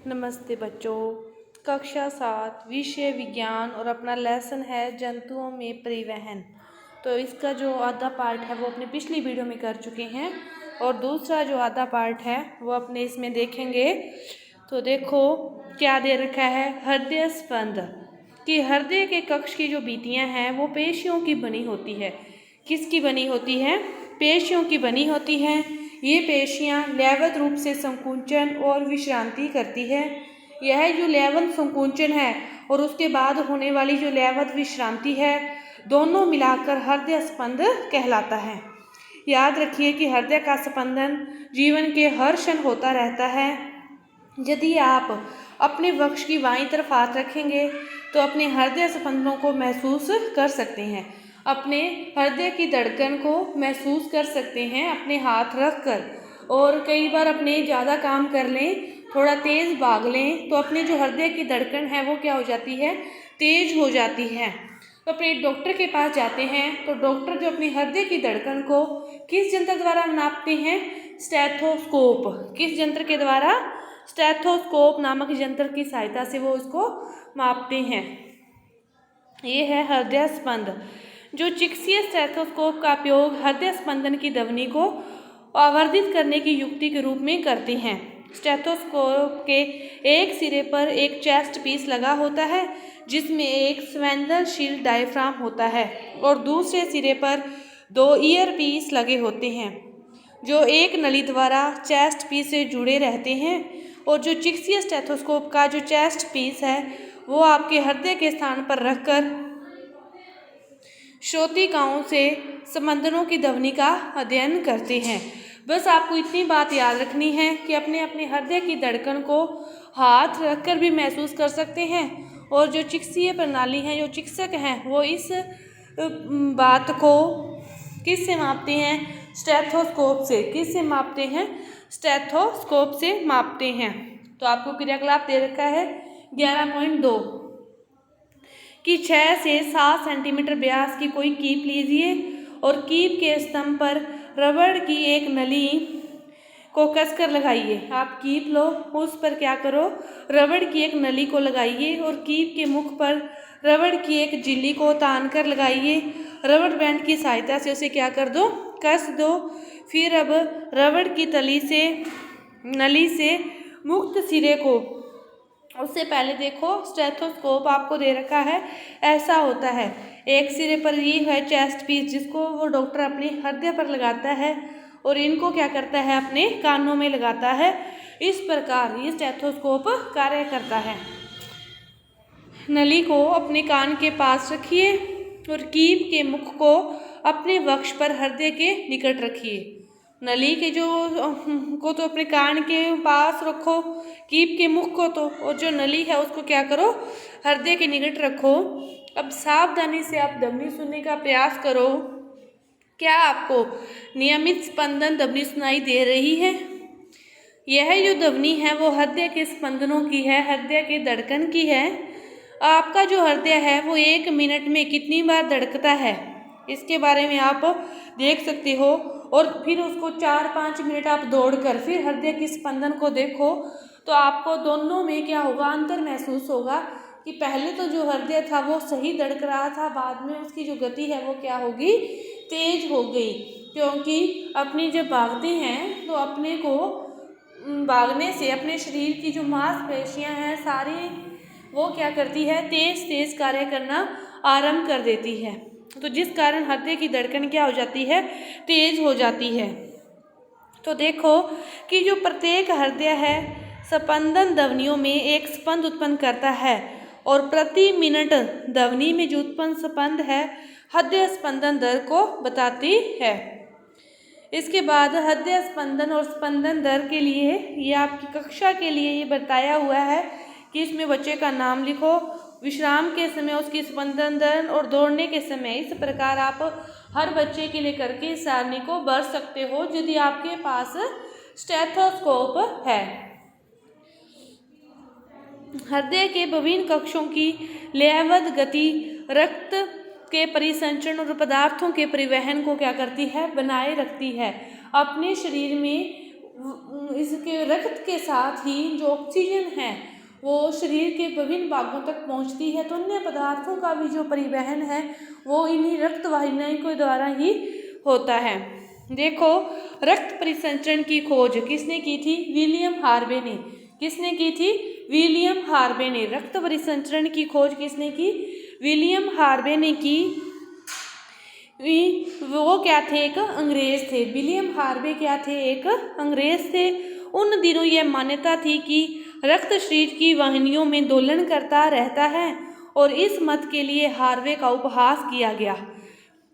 नमस्ते बच्चों। कक्षा 7 विषय विज्ञान और अपना लेसन है जंतुओं में परिवहन। तो इसका जो आधा पार्ट है वो अपने पिछली वीडियो में कर चुके हैं और दूसरा जो आधा पार्ट है वो अपने इसमें देखेंगे। तो देखो क्या दे रखा है, हृदय स्पंद कि हृदय के कक्ष की जो भित्तियाँ हैं वो पेशियों की बनी होती है। किसकी बनी होती है? पेशियों की बनी होती हैं। ये पेशियाँ लयबद्ध रूप से संकुचन और विश्रांति करती है। यह जो लयबद्ध संकुचन है और उसके बाद होने वाली जो लयबद्ध विश्रांति है, दोनों मिलाकर हृदय स्पंद कहलाता है। याद रखिए कि हृदय का स्पंदन जीवन के हर क्षण होता रहता है। यदि आप अपने वक्ष की बाईं तरफ हाथ रखेंगे तो अपने हृदय स्पंदनों को महसूस कर सकते हैं। अपने हृदय की धड़कन को महसूस कर सकते हैं अपने हाथ रख कर। और कई बार अपने ज़्यादा काम कर लें, थोड़ा तेज़ भाग लें तो अपने जो हृदय की धड़कन है वो क्या हो जाती है? तेज़ हो जाती है। तो अपने डॉक्टर के पास जाते हैं तो डॉक्टर जो अपनी हृदय की धड़कन को किस यंत्र द्वारा नापते हैं? स्टेथोस्कोप। किस यंत्र के द्वारा? स्टेथोस्कोप नामक यंत्र की सहायता से वो उसको मापते हैं। ये है हृदय स्पंद। जो चिकित्सीय स्टेथोस्कोप का उपयोग हृदय स्पंदन की ध्वनि को आवर्धित करने की युक्ति के रूप में करते हैं। स्टेथोस्कोप के एक सिरे पर एक चेस्ट पीस लगा होता है जिसमें एक संवेदनशील डायफ्राम होता है और दूसरे सिरे पर 2 ईयर पीस लगे होते हैं जो एक नली द्वारा चेस्ट पीस से जुड़े रहते हैं। और जो चिकित्सीय स्टेथोस्कोप का जो चेस्ट पीस है वो आपके हृदय के स्थान पर रखकर श्रोतिकाओं से स्पंदनों की ध्वनि का अध्ययन करते हैं। बस आपको इतनी बात याद रखनी है कि अपने अपने हृदय की धड़कन को हाथ रखकर भी महसूस कर सकते हैं। और जो चिकित्सीय प्रणाली है, जो चिकित्सक हैं, वो इस बात को किससे मापते हैं? स्टेथोस्कोप से। किससे मापते हैं? स्टेथोस्कोप से मापते हैं। तो आपको क्रियाकलाप दे रखा है 11.2 कि 6 से 7 सेंटीमीटर व्यास की कोई कीप लीजिए और कीप के स्तंभ पर रबड़ की एक नली को कसकर लगाइए। आप कीप लो, उस पर क्या करो? रबड़ की एक नली को लगाइए और कीप के मुख पर रबड़ की एक झिल्ली को तान कर लगाइए। रबड़ बैंड की सहायता से उसे क्या कर दो? कस दो। फिर अब रबड़ की नली से मुक्त सिरे को, उससे पहले देखो स्टेथोस्कोप आपको दे रखा है, ऐसा होता है। एक सिरे पर ये है चेस्ट पीस जिसको वो डॉक्टर अपने हृदय पर लगाता है और इनको क्या करता है? अपने कानों में लगाता है। इस प्रकार ये स्टेथोस्कोप कार्य करता है। नली को अपने कान के पास रखिए और कीप के मुख को अपने वक्ष पर हृदय के निकट रखिए। नली के को तो अपने कान के पास रखो, कीप के मुख को तो, और जो नली है उसको क्या करो? हृदय के निकट रखो। अब सावधानी से आप ध्वनि सुनने का प्रयास करो। क्या आपको नियमित स्पंदन ध्वनि सुनाई दे रही है? यह जो ध्वनि है वो हृदय के स्पंदनों की है, हृदय के धड़कन की है। आपका जो हृदय है वो 1 मिनट में कितनी बार धड़कता है, इसके बारे में आप देख सकते हो। और फिर उसको 4-5 मिनट आप दौड़कर फिर हृदय की स्पंदन को देखो तो आपको दोनों में क्या होगा? अंतर महसूस होगा कि पहले तो जो हृदय था वो सही धड़क रहा था, बाद में उसकी जो गति है वो क्या होगी? तेज हो गई। क्योंकि अपनी जब भागते हैं तो अपने को भागने से अपने शरीर की जो मांसपेशियां हैं सारी वो क्या करती है? तेज कार्य करना आरंभ कर देती है। तो जिस कारण हृदय की धड़कन क्या हो जाती है? तेज हो जाती है। तो देखो कि जो प्रत्येक हृदय है स्पंदन ध्वनियों में एक स्पंद उत्पन्न करता है और प्रति मिनट ध्वनि में जो उत्पन्न स्पंद है हृदय स्पंदन दर को बताती है। इसके बाद हृदय स्पंदन और स्पंदन दर के लिए ये आपकी कक्षा के लिए ये बताया हुआ है कि इसमें बच्चे का नाम लिखो, विश्राम के समय उसकी स्पंदन दर और दौड़ने के समय। इस प्रकार आप हर बच्चे के लिए करके इस सारणी को भर सकते हो यदि आपके पास स्टेथोस्कोप है। हृदय के विभिन्न कक्षों की लयबद्ध गति रक्त के परिसंचरण और पदार्थों के परिवहन को क्या करती है? बनाए रखती है। अपने शरीर में इसके रक्त के साथ ही जो ऑक्सीजन है वो शरीर के विभिन्न भागों तक पहुंचती है। तो अन्य पदार्थों का भी जो परिवहन है वो इन्हीं रक्त वाहिनियों के द्वारा ही होता है। देखो, रक्त परिसंचरण की खोज किसने की थी? विलियम हार्वे ने। किसने की थी? विलियम हार्वे ने। रक्त परिसंचरण की खोज किसने की? विलियम हार्वे ने की। वो क्या थे? एक अंग्रेज थे। विलियम हार्वे क्या थे? एक अंग्रेज थे। उन दिनों यह मान्यता थी कि रक्त शरीर की वाहिनियों में दोलन करता रहता है और इस मत के लिए हार्वे का उपहास किया गया।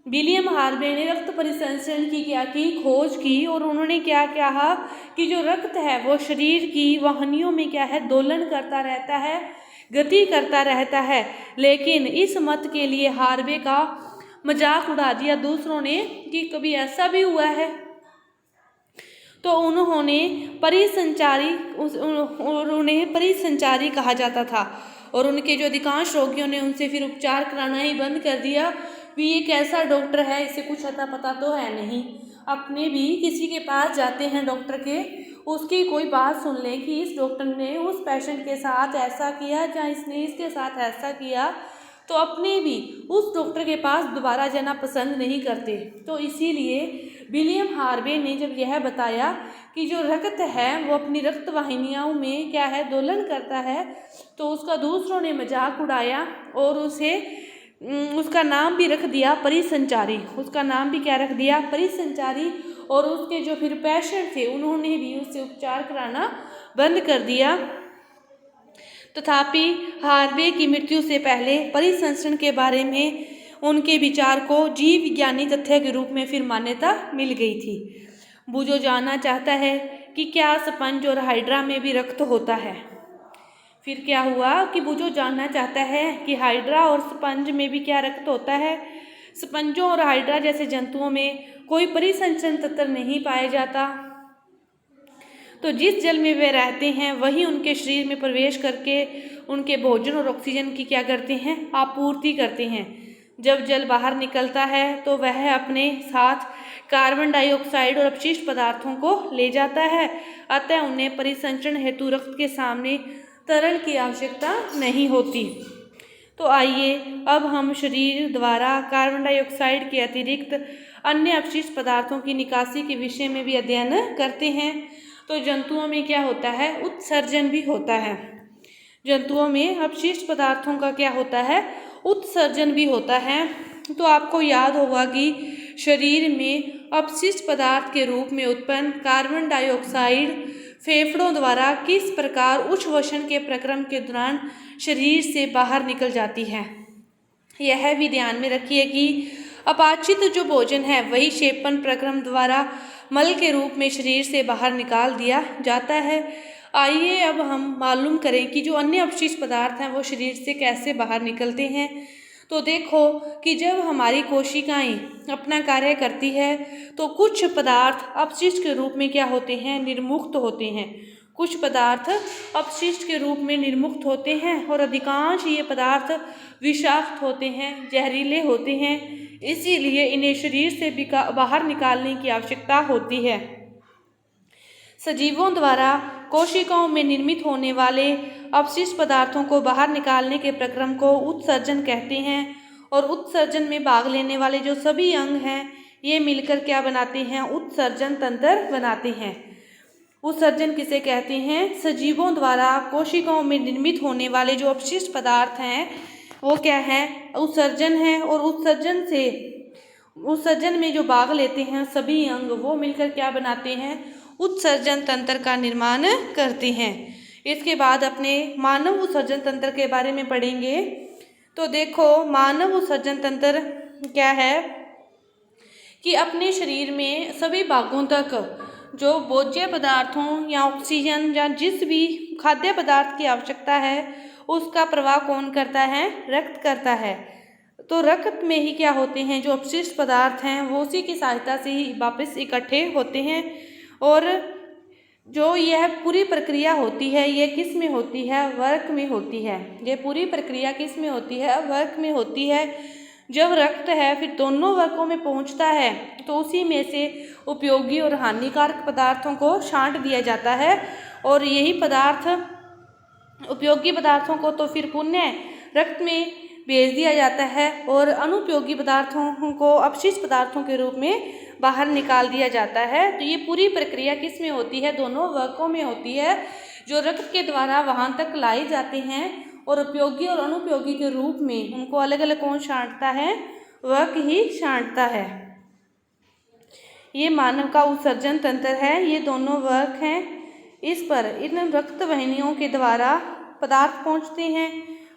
विलियम हार्वे ने रक्त परिसंचरण की क्या की? खोज की। और उन्होंने क्या कहा कि जो रक्त है वो शरीर की वाहिनियों में क्या है? दोलन करता रहता है, गति करता रहता है। लेकिन इस मत के लिए हार्वे का मजाक उड़ा दिया दूसरों ने कि कभी ऐसा भी हुआ है। तो उन्हें परिसंचारी कहा जाता था और उनके जो अधिकांश रोगियों ने उनसे फिर उपचार कराना ही बंद कर दिया। भी ये कैसा डॉक्टर है, इसे कुछ अता पता तो है नहीं। अपने भी किसी के पास जाते हैं डॉक्टर के, उसकी कोई बात सुन लें कि इस डॉक्टर ने उस पेशेंट के साथ ऐसा किया या इसने इसके साथ ऐसा किया, तो अपने भी उस डॉक्टर के पास दोबारा जाना पसंद नहीं करते। तो इसीलिए विलियम हार्वे ने जब यह बताया कि जो रक्त है वो अपनी रक्त वाहिनियों में क्या है? दोलन करता है, तो उसका दूसरों ने मजाक उड़ाया और उसका नाम भी रख दिया परिसंचारी। उसका नाम भी क्या रख दिया? परिसंचारी। और उसके जो फिर पेशेंट थे उन्होंने भी उससे उपचार कराना बंद कर दिया। तथापि हार्वे की मृत्यु से पहले परिसंचरण के बारे में उनके विचार को जीव विज्ञानी तथ्य के रूप में फिर मान्यता मिल गई थी। बुझो जानना चाहता है कि क्या स्पंज और हाइड्रा में भी रक्त होता है? फिर क्या हुआ कि बुझो जानना चाहता है कि हाइड्रा और स्पंज में भी क्या रक्त होता है? स्पंजों और हाइड्रा जैसे जंतुओं में कोई परिसंचरण तंत्र नहीं पाया जाता। तो जिस जल में वे रहते हैं वही उनके शरीर में प्रवेश करके उनके भोजन और ऑक्सीजन की क्या करते हैं? आपूर्ति करते हैं। जब जल बाहर निकलता है तो वह अपने साथ कार्बन डाइऑक्साइड और अपशिष्ट पदार्थों को ले जाता है। अतः उन्हें परिसंचरण हेतु रक्त के सामने तरल की आवश्यकता नहीं होती। तो आइए अब हम शरीर द्वारा कार्बन डाइऑक्साइड के अतिरिक्त अन्य अपशिष्ट पदार्थों की निकासी के विषय में भी अध्ययन करते हैं। तो जंतुओं में क्या होता है? उत्सर्जन भी होता है। जंतुओं में अपशिष्ट पदार्थों का क्या होता है? उत्सर्जन भी होता है। तो आपको याद होगा कि शरीर में अपशिष्ट पदार्थ के रूप में उत्पन्न कार्बन डाइऑक्साइड फेफड़ों द्वारा किस प्रकार उच्छ्वसन के प्रक्रम के दौरान शरीर से बाहर निकल जाती है। यह भी ध्यान में रखिए कि अपाचित जो भोजन है वही क्षेपण प्रक्रम द्वारा मल के रूप में शरीर से बाहर निकाल दिया जाता है। आइए अब हम मालूम करें कि जो अन्य अपशिष्ट पदार्थ हैं वो शरीर से कैसे बाहर निकलते हैं। तो देखो कि जब हमारी कोशिकाएं अपना कार्य करती है तो कुछ पदार्थ अपशिष्ट के रूप में क्या होते हैं? निर्मुक्त होते हैं। कुछ पदार्थ अपशिष्ट के रूप में निर्मुक्त होते हैं और अधिकांश ये पदार्थ विषाक्त होते हैं, जहरीले होते हैं। इसीलिए इन्हें शरीर से बाहर निकालने की आवश्यकता होती है। सजीवों द्वारा कोशिकाओं में निर्मित होने वाले अपशिष्ट पदार्थों को बाहर निकालने के प्रक्रम को उत्सर्जन कहते हैं। और उत्सर्जन में भाग लेने वाले जो सभी अंग हैं ये मिलकर क्या बनाते हैं? उत्सर्जन तंत्र बनाते हैं। उत्सर्जन किसे कहते हैं? सजीवों द्वारा कोशिकाओं में निर्मित होने वाले जो अपशिष्ट पदार्थ हैं वो क्या है? उत्सर्जन है। और उत्सर्जन में जो भाग लेते हैं सभी अंग वो मिलकर क्या बनाते हैं? उत्सर्जन तंत्र का निर्माण करते हैं। इसके बाद अपने मानव उत्सर्जन तंत्र के बारे में पढ़ेंगे। तो देखो मानव उत्सर्जन तंत्र क्या है कि अपने शरीर में सभी भागों तक जो भोज्य पदार्थों या ऑक्सीजन या जिस भी खाद्य पदार्थ की आवश्यकता है उसका प्रवाह कौन करता है? रक्त करता है। तो रक्त में ही क्या होते हैं? जो अपशिष्ट पदार्थ हैं वो उसी की सहायता से ही वापस इकट्ठे होते हैं। और जो यह पूरी प्रक्रिया होती है ये किस में होती है? वर्क में होती है। ये पूरी प्रक्रिया किस में होती है? वर्क में होती है। जब रक्त है फिर दोनों वर्गों में पहुंचता है तो उसी में से उपयोगी और हानिकारक पदार्थों को छांट दिया जाता है और यही पदार्थ उपयोगी पदार्थों को तो फिर पुण्य रक्त में भेज दिया जाता है और अनुपयोगी पदार्थों को अपशिष्ट पदार्थों के रूप में बाहर निकाल दिया जाता है। तो ये पूरी प्रक्रिया किस में होती है? दोनों वर्गों में होती है। जो रक्त के द्वारा वहाँ तक लाए जाते हैं और उपयोगी और अनुपयोगी के रूप में उनको अलग अलग कौन छांटता है? वर्ग ही छांटता है। ये मानव का उत्सर्जन तंत्र है। ये दोनों वर्ग हैं। इस पर इन रक्त वाहिनियों के द्वारा पदार्थ पहुँचते हैं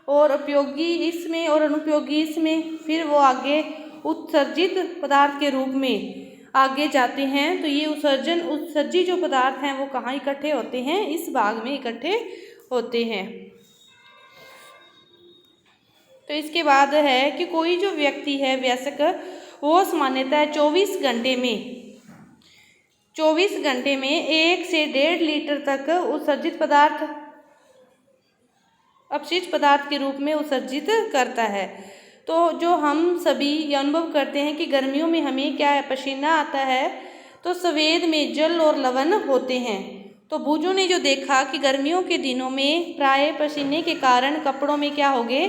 और उपयोगी इसमें और अनुपयोगी इसमें, फिर वो आगे उत्सर्जित पदार्थ के रूप में आगे जाते हैं। तो ये उत्सर्जित जो पदार्थ हैं वो कहाँ इकट्ठे होते हैं? इस भाग में इकट्ठे होते हैं। तो इसके बाद है कि कोई जो व्यक्ति है वयस्क, वो सामान्यतः 24 घंटे में 1 से 1.5 लीटर तक उत्सर्जित पदार्थ अपशिष्ट पदार्थ के रूप में उत्सर्जित करता है। तो जो हम सभी ये अनुभव करते हैं कि गर्मियों में हमें क्या है? पसीना आता है, तो सफ़ेद में जल और लवण होते हैं। तो बूझों ने जो देखा कि गर्मियों के दिनों में प्राय पसीने के कारण कपड़ों में क्या हो गए?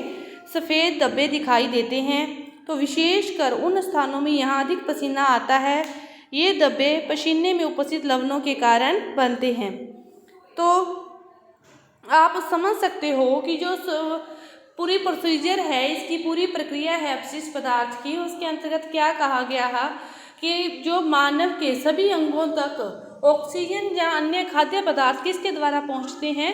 सफ़ेद धब्बे दिखाई देते हैं। तो विशेषकर उन स्थानों में यहाँ अधिक पसीना आता है, ये धब्बे पसीने में उपस्थित लवणों के कारण बनते हैं। तो आप समझ सकते हो कि जो पूरी प्रोसीजर है, इसकी पूरी प्रक्रिया है अपशिष्ट पदार्थ की, उसके अंतर्गत क्या कहा गया है कि जो मानव के सभी अंगों तक ऑक्सीजन या अन्य खाद्य पदार्थ किसके द्वारा पहुंचते हैं?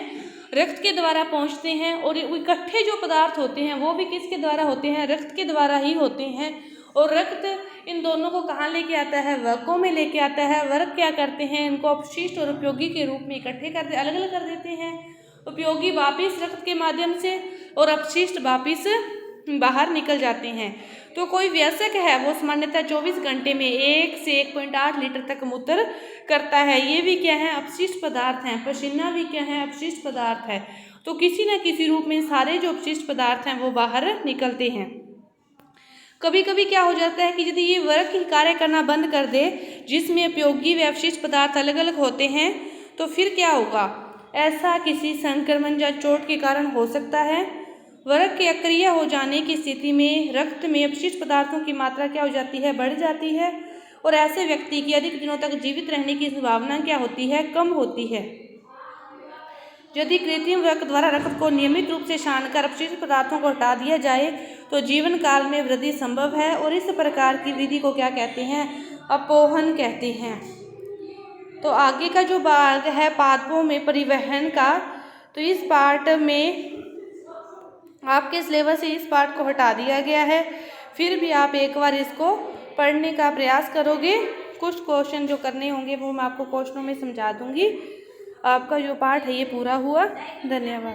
रक्त के द्वारा पहुंचते हैं। और इकट्ठे जो पदार्थ होते हैं वो भी किसके द्वारा होते हैं? रक्त के द्वारा ही होते हैं। और रक्त इन दोनों को कहाँ लेके आता है? वर्गों में लेके आता है। वर्ग क्या करते हैं? इनको अपशिष्ट और उपयोगी के रूप में इकट्ठे कर अलग अलग कर देते हैं। उपयोगी वापिस रक्त के माध्यम से और अपशिष्ट वापिस बाहर निकल जाते हैं। तो कोई वयस्क है वो सामान्यतः 24 घंटे में 1 से 1.8 लीटर तक मूत्र करता है। ये भी क्या है? अपशिष्ट पदार्थ हैं। पसीना भी क्या है? अपशिष्ट पदार्थ है। तो किसी न किसी रूप में सारे जो अपशिष्ट पदार्थ हैं वो बाहर निकलते हैं। कभी कभी क्या हो जाता है कि यदि ये वर्ग ही कार्य करना बंद कर दे, जिसमें उपयोगी व अपशिष्ट पदार्थ अलग अलग होते हैं, तो फिर क्या होगा? ऐसा किसी संक्रमण या चोट के कारण हो सकता है। वर्ग के अक्रिय हो जाने की स्थिति में रक्त में अपशिष्ट पदार्थों की मात्रा क्या हो जाती है? बढ़ जाती है और ऐसे व्यक्ति की अधिक दिनों तक जीवित रहने की संभावना क्या होती है? कम होती है। यदि कृत्रिम रक्त द्वारा रक्त को नियमित रूप से छानकर अपशिष्ट पदार्थों को हटा दिया जाए तो जीवन काल में वृद्धि संभव है और इस प्रकार की वृद्धि को क्या कहते हैं? अपोहन कहते हैं। तो आगे का जो भाग है पादपों में परिवहन का, तो इस पार्ट में आपके सिलेबस से इस पार्ट को हटा दिया गया है। फिर भी आप एक बार इसको पढ़ने का प्रयास करोगे, कुछ क्वेश्चन जो करने होंगे वो मैं आपको क्वेश्चनों में समझा दूंगी। आपका जो पार्ट है ये पूरा हुआ। धन्यवाद।